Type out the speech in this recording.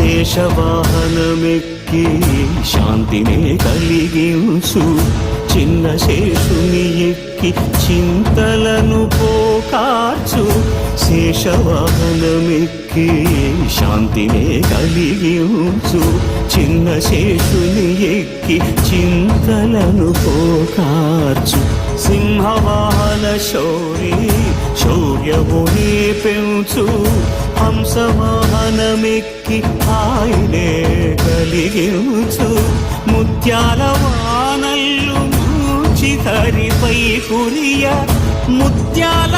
శేషవాహనమెక్కి శాంతినే కలిగించు చిన్న శేషుని ఎక్కి చింతలను పోకార్చు శేషవాహనమెక్కి శాంతినే కలిగించు చిన్న శేషుని ఎక్కి చింతలను పోకార్చు సింహవాహన శౌరి శౌర్యముని పెంచు హంసవాహనమెక్కి ఆయనే కలిగించు ముత్యాల వానల్లు మూచి హరిపై కురియ ముత్యాల